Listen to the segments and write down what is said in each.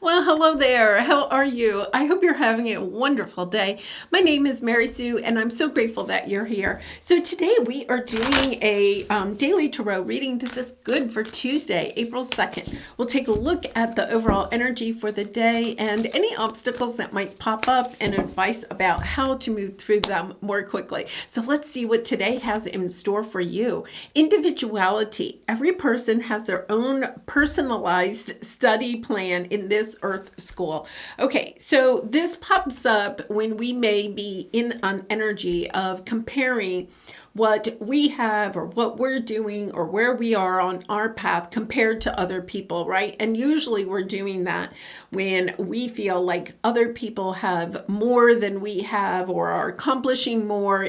Well, hello there. How are you? I hope you're having a wonderful day. My name is Mary Sue, and I'm so grateful that you're here. So today we are doing a daily tarot reading. This is good for Tuesday, April 2nd. We'll take a look at the overall energy for the day and any obstacles that might pop up and advice about how to move through them more quickly. So let's see what today has in store for you. Individuality. Every person has their own personalized study plan in this Earth school. Okay, so this pops up when we may be in an energy of comparing what we have or what we're doing or where we are on our path compared to other people, right? And usually we're doing that when we feel like other people have more than we have or are accomplishing more.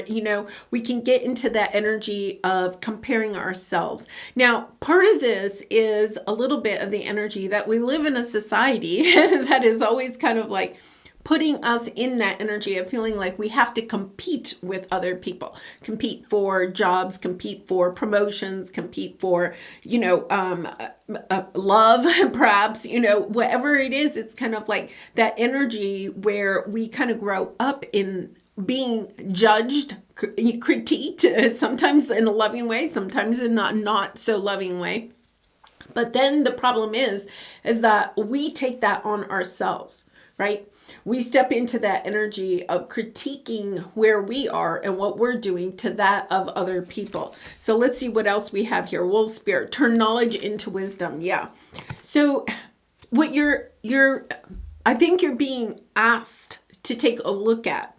We can get into that energy of comparing ourselves. Now, part of this is a little bit of the energy that we live in a society that is always kind of like putting us in that energy of feeling like we have to compete with other people, compete for jobs, compete for promotions, compete for, love, perhaps, whatever it is. It's kind of like that energy where we kind of grow up in being judged, critiqued, sometimes in a loving way, sometimes in a not so loving way. But then the problem is that we take that on ourselves, right? We step into that energy of critiquing where we are and what we're doing to that of other people. So let's see what else we have here. Wolf Spirit, turn knowledge into wisdom. Yeah. So what I think you're being asked to take a look at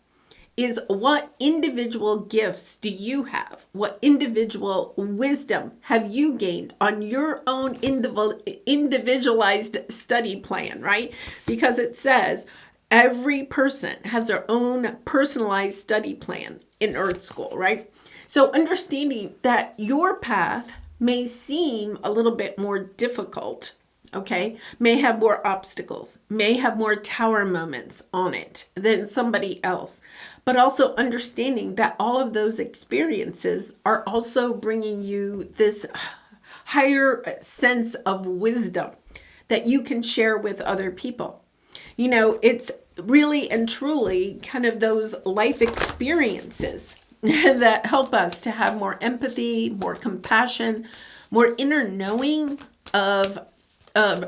is what individual gifts do you have? What individual wisdom have you gained on your own individualized study plan, right? Because it says every person has their own personalized study plan in Earth School, right? So understanding that your path may seem a little bit more difficult, okay, may have more obstacles, may have more tower moments on it than somebody else, but also understanding that all of those experiences are also bringing you this higher sense of wisdom that you can share with other people. It's really and truly kind of those life experiences that help us to have more empathy, more compassion, more inner knowing of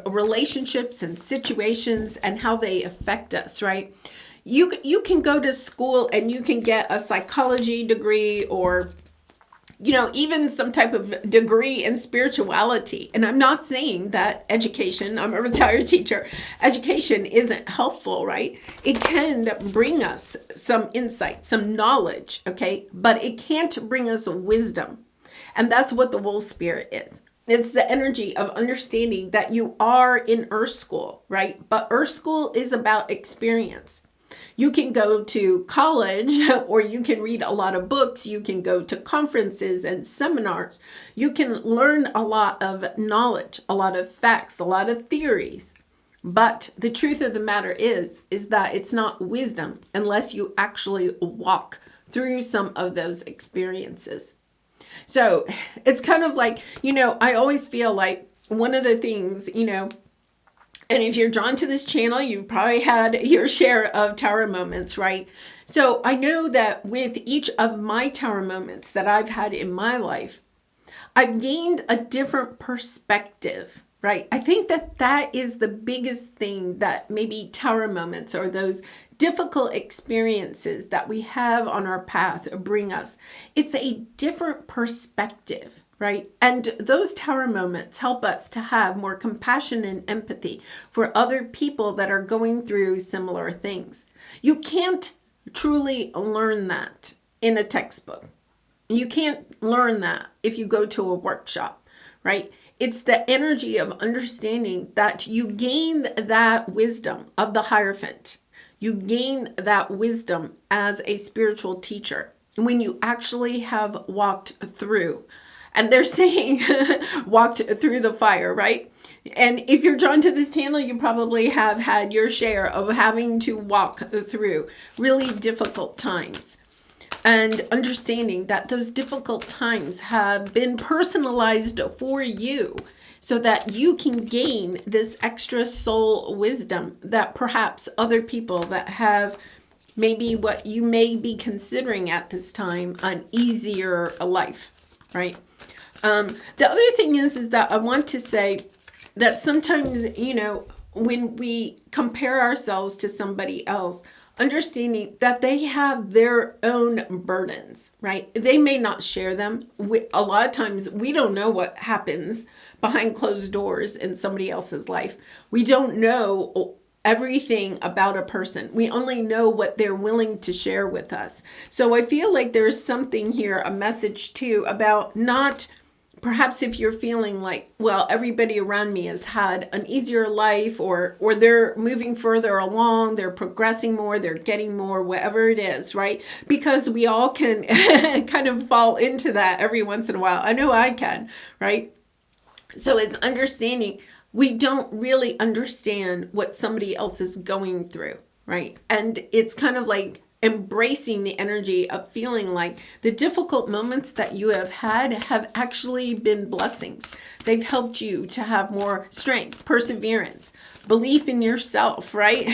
relationships and situations and how they affect us, right? You can go to school and you can get a psychology degree or even some type of degree in spirituality. And I'm not saying that education, I'm a retired teacher, education isn't helpful, right? It can bring us some insight, some knowledge, okay? But it can't bring us wisdom. And that's what the Wolf Spirit is. It's the energy of understanding that you are in Earth School, right? But Earth School is about experience. You can go to college or you can read a lot of books. You can go to conferences and seminars. You can learn a lot of knowledge, a lot of facts, a lot of theories. But the truth of the matter is that it's not wisdom unless you actually walk through some of those experiences. So it's kind of like, I always feel like one of the things, and if you're drawn to this channel, you've probably had your share of tower moments, right? So I know that with each of my tower moments that I've had in my life, I've gained a different perspective, right? I think that is the biggest thing that maybe tower moments or those difficult experiences that we have on our path bring us. It's a different perspective, right? And those tower moments help us to have more compassion and empathy for other people that are going through similar things. You can't truly learn that in a textbook. You can't learn that if you go to a workshop, right? It's the energy of understanding that you gain that wisdom of the Hierophant. You gain that wisdom as a spiritual teacher when you actually have walked through. And they're saying walked through the fire, right? And if you're drawn to this channel, you probably have had your share of having to walk through really difficult times. And understanding that those difficult times have been personalized for you so that you can gain this extra soul wisdom that perhaps other people that have maybe what you may be considering at this time an easier life, right? The other thing is that I want to say that sometimes, when we compare ourselves to somebody else, understanding that they have their own burdens, right? They may not share them. A lot of times we don't know what happens behind closed doors in somebody else's life. We don't know everything about a person. We only know what they're willing to share with us. So I feel like there's something here, a message too, about not, perhaps if you're feeling like, well, everybody around me has had an easier life, or they're moving further along, they're progressing more, they're getting more, whatever it is, right? Because we all can kind of fall into that every once in a while. I know I can, right? So it's understanding we don't really understand what somebody else is going through, right? And it's kind of like embracing the energy of feeling like the difficult moments that you have had have actually been blessings. They've helped you to have more strength, perseverance, belief in yourself, right?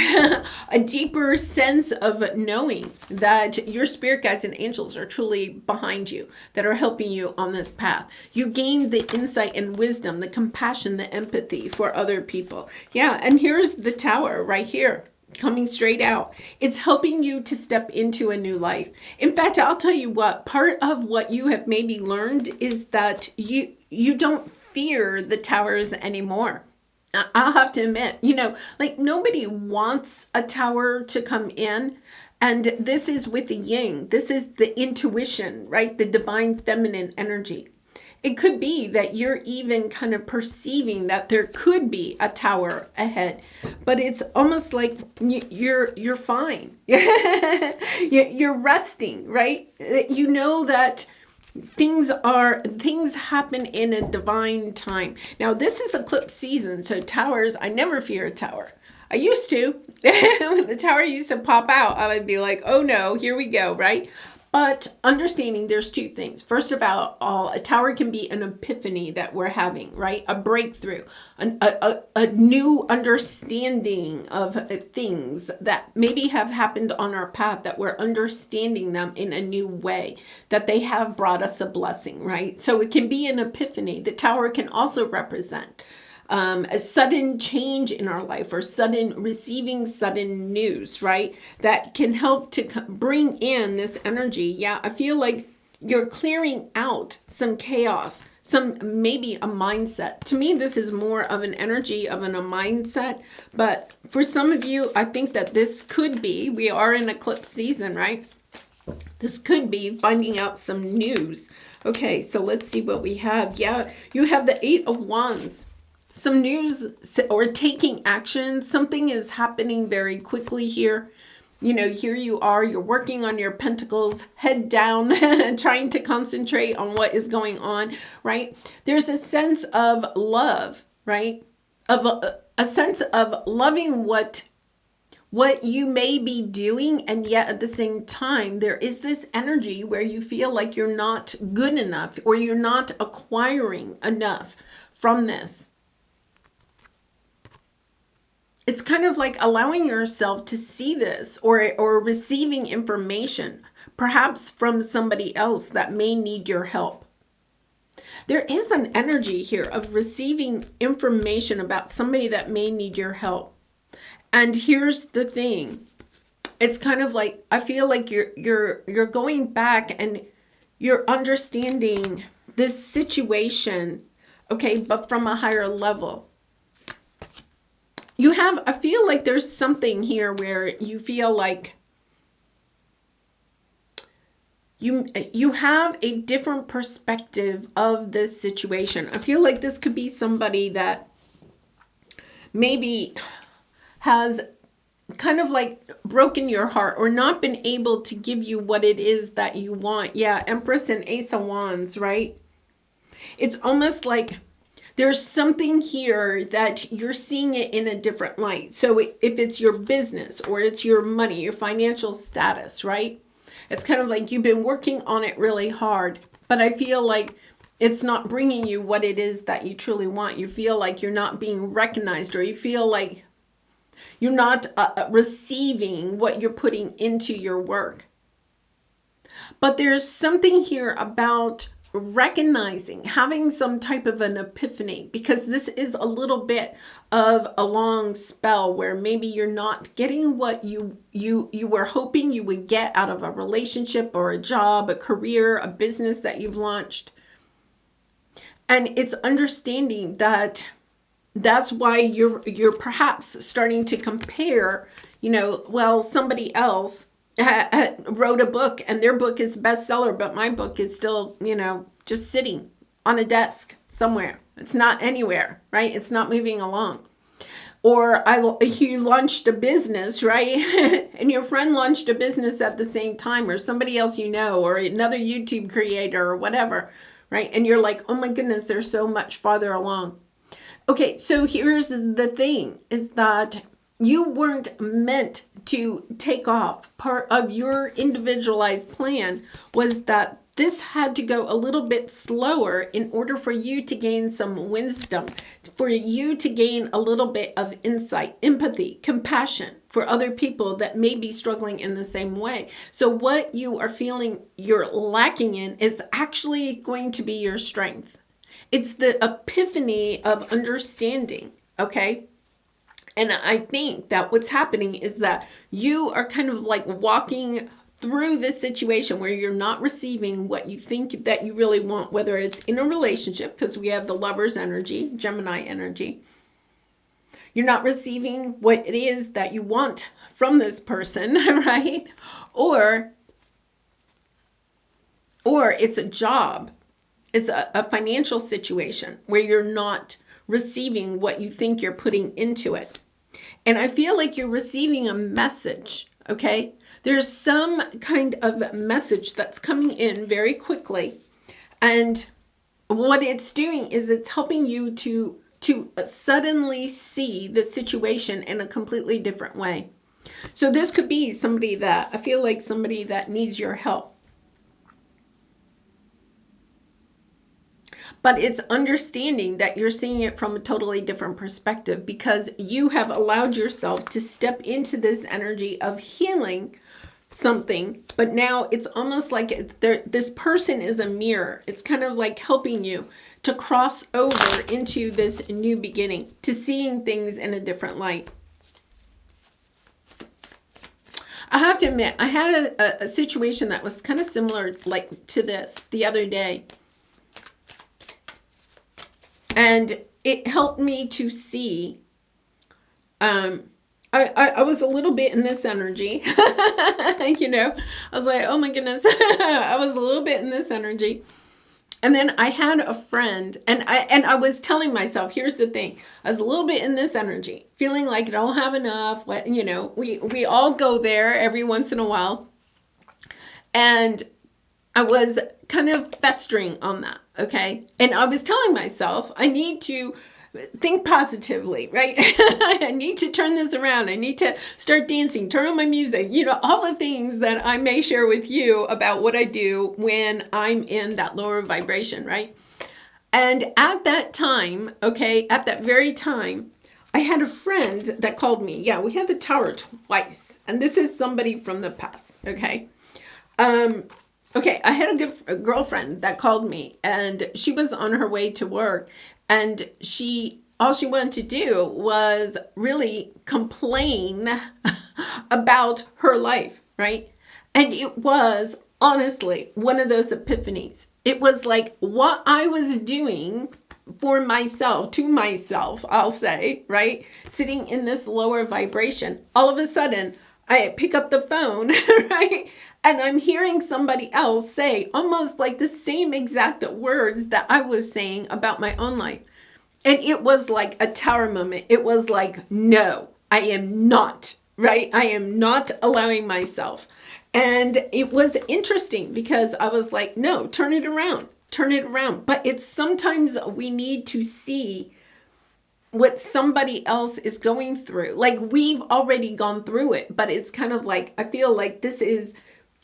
A deeper sense of knowing that your spirit guides and angels are truly behind you, that are helping you on this path. You gain the insight and wisdom, the compassion, the empathy for other people. Yeah, and here's the tower right here, coming straight out. It's helping you to step into a new life. In fact, I'll tell you what, part of what you have maybe learned is that you don't fear the towers anymore. I'll have to admit, like nobody wants a tower to come in. And this is with the yin. This is the intuition, right? The divine feminine energy. It could be that you're even kind of perceiving that there could be a tower ahead, but it's almost like you're fine. You're resting, right? You know that things happen in a divine time. Now, this is eclipse season, so towers, I never fear a tower. I used to. When the tower used to pop out, I would be like, oh no, here we go, right? But understanding there's two things. First of all, a tower can be an epiphany that we're having, right? A breakthrough, a new understanding of things that maybe have happened on our path, that we're understanding them in a new way, that they have brought us a blessing, right? So it can be an epiphany. The tower can also represent a sudden change in our life, or receiving sudden news, right? That can help to bring in this energy. Yeah, I feel like you're clearing out some chaos, maybe a mindset. To me, this is more of an energy of a mindset. But for some of you, I think that this could be, we are in eclipse season, right? This could be finding out some news. Okay, so let's see what we have. Yeah, you have the 8 of Wands. Some news or taking action. Something is happening very quickly here. Here you are, you're working on your pentacles, head down, trying to concentrate on what is going on, right? There's a sense of love, right? Of a sense of loving what you may be doing, and yet at the same time, there is this energy where you feel like you're not good enough, or you're not acquiring enough from this. It's kind of like allowing yourself to see this, or receiving information, perhaps from somebody else that may need your help. There is an energy here of receiving information about somebody that may need your help. And here's the thing. It's kind of like, I feel like you're going back and you're understanding this situation, okay, but from a higher level. I feel like there's something here where you feel like you have a different perspective of this situation. I feel like this could be somebody that maybe has kind of like broken your heart, or not been able to give you what it is that you want. Yeah, Empress and Ace of Wands, right? It's almost like there's something here that you're seeing it in a different light. So if it's your business, or it's your money, your financial status, right? It's kind of like you've been working on it really hard, but I feel like it's not bringing you what it is that you truly want. You feel like you're not being recognized, or you feel like you're not receiving what you're putting into your work. But there's something here about recognizing, having some type of an epiphany, because this is a little bit of a long spell where maybe you're not getting what you were hoping you would get out of a relationship or a job, a career, a business that you've launched. And it's understanding that that's why you're perhaps starting to compare, well, somebody else wrote a book and their book is bestseller, but my book is still, just sitting on a desk somewhere. It's not anywhere, right? It's not moving along. Or you launched a business, right? And your friend launched a business at the same time, or somebody else or another YouTube creator or whatever, right? And you're like, oh my goodness, they're so much farther along. Okay, so here's the thing, is that you weren't meant to take off. Part of your individualized plan was that this had to go a little bit slower in order for you to gain some wisdom, for you to gain a little bit of insight, empathy, compassion for other people that may be struggling in the same way. So what you are feeling you're lacking in is actually going to be your strength. It's the epiphany of understanding, okay? And I think that what's happening is that you are kind of like walking through this situation where you're not receiving what you think that you really want, whether it's in a relationship, because we have the lover's energy, Gemini energy. You're not receiving what it is that you want from this person, right? Or it's a job. It's a financial situation where you're not receiving what you think you're putting into it. And I feel like you're receiving a message, okay? There's some kind of message that's coming in very quickly. And what it's doing is it's helping you to suddenly see the situation in a completely different way. So this could be somebody that needs your help. But it's understanding that you're seeing it from a totally different perspective, because you have allowed yourself to step into this energy of healing something. But now it's almost like this person is a mirror. It's kind of like helping you to cross over into this new beginning, to seeing things in a different light. I have to admit, I had a situation that was kind of similar to this the other day. And it helped me to see, I was a little bit in this energy, I was like, oh my goodness, I was a little bit in this energy. And then I had a friend, and I was telling myself, here's the thing, I was a little bit in this energy, feeling like I don't have enough, we all go there every once in a while. And I was kind of festering on that, okay? And I was telling myself, I need to think positively, right? I need to turn this around. I need to start dancing, turn on my music, all the things that I may share with you about what I do when I'm in that lower vibration, right? And at that time, okay, at that very time, I had a friend that called me. Yeah, we had the tower twice. And this is somebody from the past, okay? Okay, I had a girlfriend that called me, and she was on her way to work, and all she wanted to do was really complain about her life, right? And it was honestly one of those epiphanies. It was like what I was doing for myself, to myself, I'll say, right? Sitting in this lower vibration. All of a sudden, I pick up the phone, right? And I'm hearing somebody else say almost like the same exact words that I was saying about my own life. And it was like a tower moment. It was like, no, I am not, right? I am not allowing myself. And it was interesting because I was like, no, turn it around. But it's sometimes we need to see what somebody else is going through. Like we've already gone through it, but it's kind of like, I feel like this is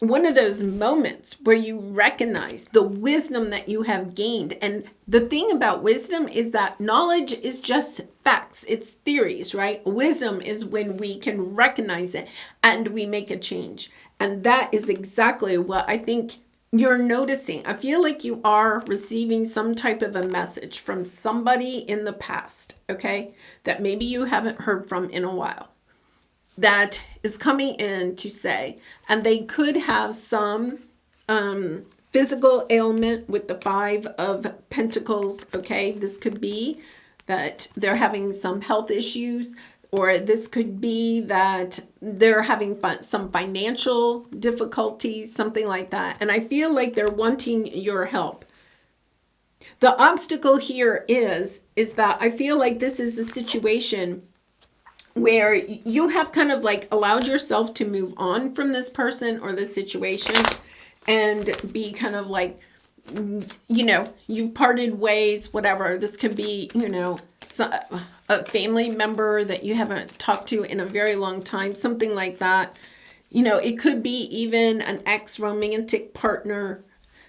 one of those moments where you recognize the wisdom that you have gained. And the thing about wisdom is that knowledge is just facts, it's theories, right? Wisdom is when we can recognize it and we make a change. And that is exactly what I think you're noticing. I feel like you are receiving some type of a message from somebody in the past, okay, that maybe you haven't heard from in a while, that is coming in to say, and they could have some physical ailment with the Five of Pentacles, okay? This could be that they're having some health issues, or this could be that they're having some financial difficulties, something like that. And I feel like they're wanting your help. The obstacle here is that I feel like this is a situation where you have kind of like allowed yourself to move on from this person or this situation and be kind of like, you know, you've parted ways, whatever. This could be, you know, a family member that you haven't talked to in a very long time, something like that. You know, it could be even an ex-romantic partner.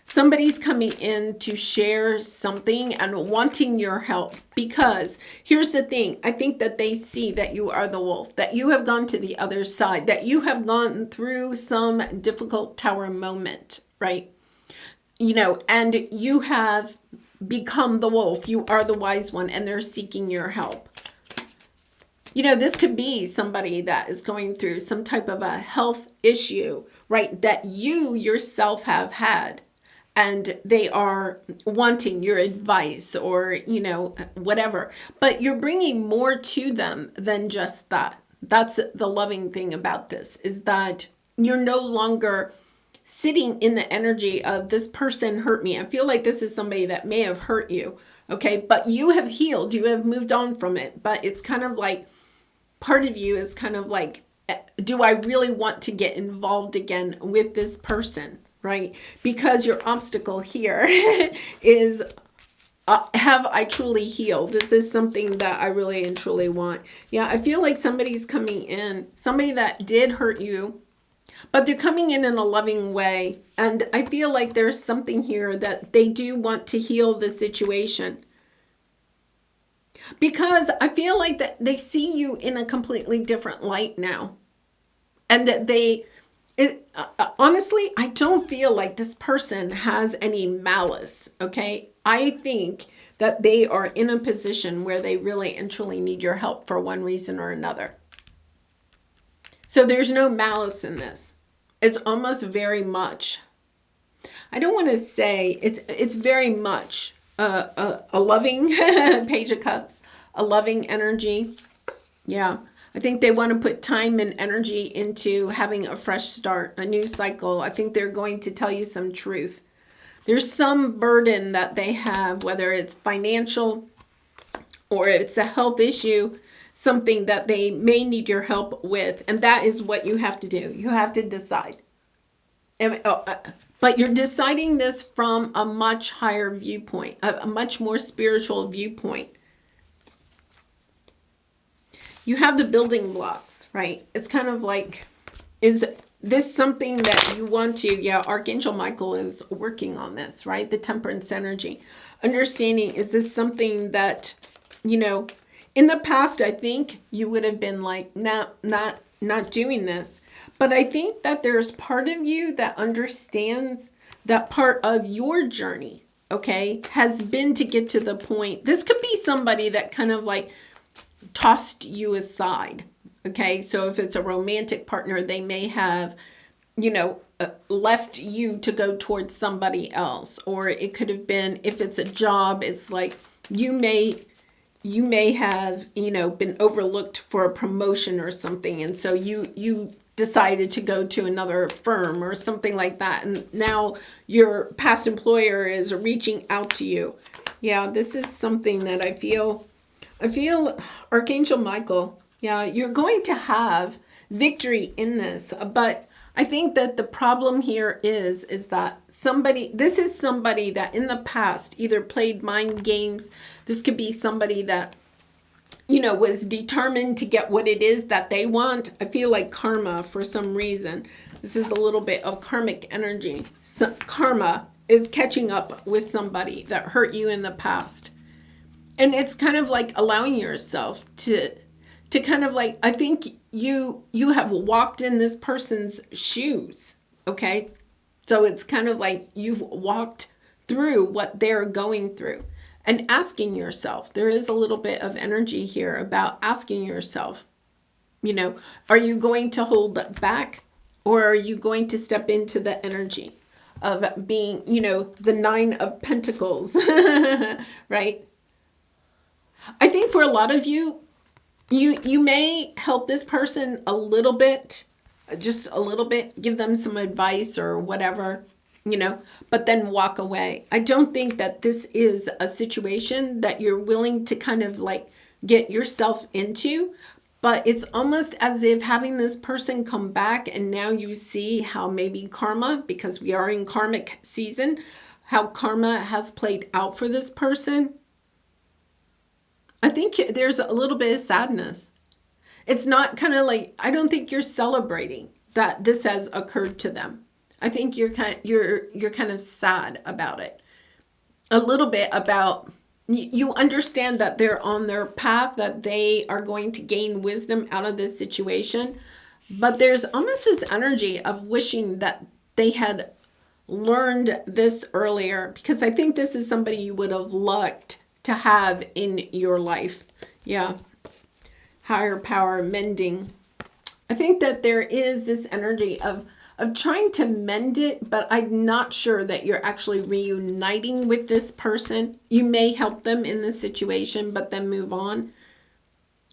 Somebody's coming in to share something and wanting your help, because here's the thing. I think that they see that you are the wolf, that you have gone to the other side, that you have gone through some difficult tower moment, right? You know, and you have become the wolf. You are the wise one, and they're seeking your help. You know, this could be somebody that is going through some type of a health issue, right? That you yourself have had. And they are wanting your advice or, you know, whatever. But you're bringing more to them than just that. That's the loving thing about this, is that you're no longer sitting in the energy of this person hurt me. I feel like this is somebody that may have hurt you, okay? But you have healed. You have moved on from it. But it's kind of like, part of you is kind of like, do I really want to get involved again with this person? Right? Because your obstacle here is, have I truly healed? This is something that I really and truly want. Yeah, I feel like somebody's coming in, somebody that did hurt you, but they're coming in a loving way. And I feel like there's something here that they do want to heal the situation. Because I feel like that they see you in a completely different light now. And that honestly, I don't feel like this person has any malice, okay? I think that they are in a position where they really and truly need your help for one reason or another. So there's no malice in this. It's almost very much, I don't want to say, it's very much a loving Page of Cups, a loving energy. Yeah. I think they want to put time and energy into having a fresh start, a new cycle. I think they're going to tell you some truth. There's some burden that they have, whether it's financial or it's a health issue, something that they may need your help with. And that is what you have to do. You have to decide. But you're deciding this from a much higher viewpoint, a much more spiritual viewpoint. You have the building blocks, right? It's kind of like, is this something that you want to, yeah, Archangel Michael is working on this, right? The temperance energy. Understanding, is this something that, you know, in the past, I think you would have been like, not doing this. But I think that there's part of you that understands that part of your journey, okay, has been to get to the point. This could be somebody that kind of like tossed you aside, okay? So if it's a romantic partner, they may have, you know, left you to go towards somebody else. Or it could have been, if it's a job, it's like you may have, you know, been overlooked for a promotion or something. And so you decided to go to another firm or something like that. And now your past employer is reaching out to you. Yeah, this is something that I feel Archangel Michael, yeah, you're going to have victory in this. But I think that the problem here is that this is somebody that in the past either played mind games. This could be somebody that, you know, was determined to get what it is that they want. I feel like karma for some reason. This is a little bit of karmic energy. So, karma is catching up with somebody that hurt you in the past. And it's kind of like allowing yourself to kind of like, I think you have walked in this person's shoes, okay? So it's kind of like you've walked through what they're going through and asking yourself. There is a little bit of energy here about asking yourself, you know, are you going to hold back, or are you going to step into the energy of being, you know, the 9 of Pentacles, right? I think for a lot of you, you may help this person a little bit, just a little bit, give them some advice or whatever, you know, but then walk away. I don't think that this is a situation that you're willing to kind of like get yourself into, but it's almost as if having this person come back, and now you see how maybe karma, because we are in karmic season, how karma has played out for this person. I think there's a little bit of sadness. It's not kind of like, I don't think you're celebrating that this has occurred to them. I think you're kind of sad about it. A little bit about, you understand that they're on their path, that they are going to gain wisdom out of this situation. But there's almost this energy of wishing that they had learned this earlier, because I think this is somebody you would have liked to have in your life. Yeah. Higher power, mending. I think that there is this energy of trying to mend it, but I'm not sure that you're actually reuniting with this person. You may help them in this situation, but then move on.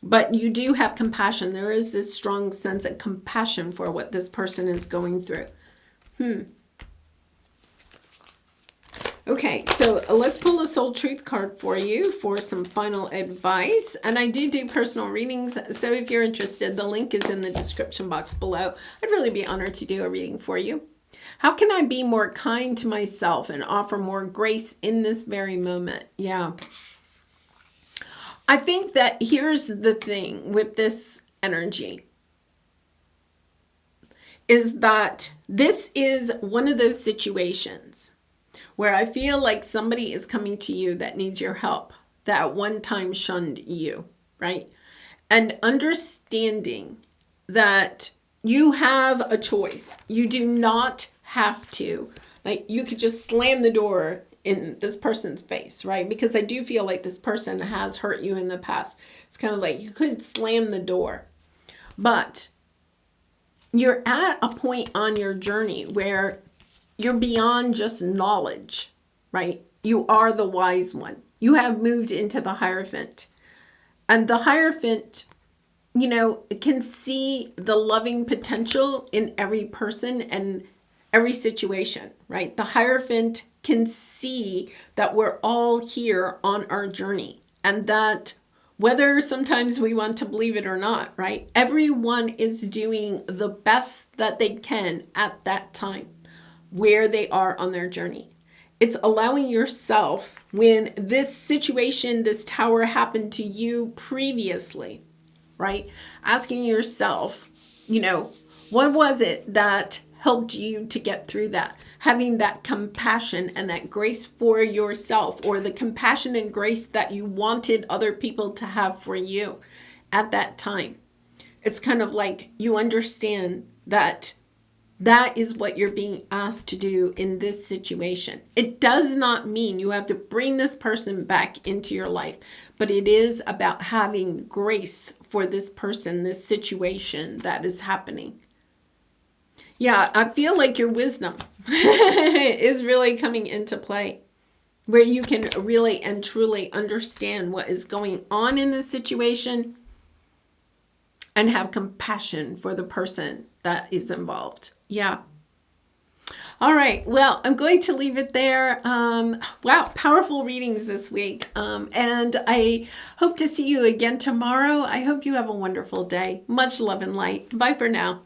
But you do have compassion. There is this strong sense of compassion for what this person is going through. Okay, so let's pull a soul truth card for you for some final advice. And I do personal readings, so if you're interested, the link is in the description box below. I'd really be honored to do a reading for you. How can I be more kind to myself and offer more grace in this very moment? Yeah. I think that here's the thing with this energy, is that this is one of those situations where I feel like somebody is coming to you that needs your help, that at one time shunned you, right? And understanding that you have a choice. You do not have to, like, you could just slam the door in this person's face, right? Because I do feel like this person has hurt you in the past. It's kind of like you could slam the door, but you're at a point on your journey where you're beyond just knowledge, right? You are the wise one. You have moved into the Hierophant. And the Hierophant, you know, can see the loving potential in every person and every situation, right? The Hierophant can see that we're all here on our journey, and that whether sometimes we want to believe it or not, right? Everyone is doing the best that they can at that time, where they are on their journey. It's allowing yourself, when this situation, this tower happened to you previously, right? Asking yourself, you know, what was it that helped you to get through that? Having that compassion and that grace for yourself, or the compassion and grace that you wanted other people to have for you at that time. It's kind of like you understand that that is what you're being asked to do in this situation. It does not mean you have to bring this person back into your life, but it is about having grace for this person, this situation that is happening. Yeah, I feel like your wisdom is really coming into play, where you can really and truly understand what is going on in this situation and have compassion for the person that is involved. Yeah. All right. Well, I'm going to leave it there. Wow. Powerful readings this week. And I hope to see you again tomorrow. I hope you have a wonderful day. Much love and light. Bye for now.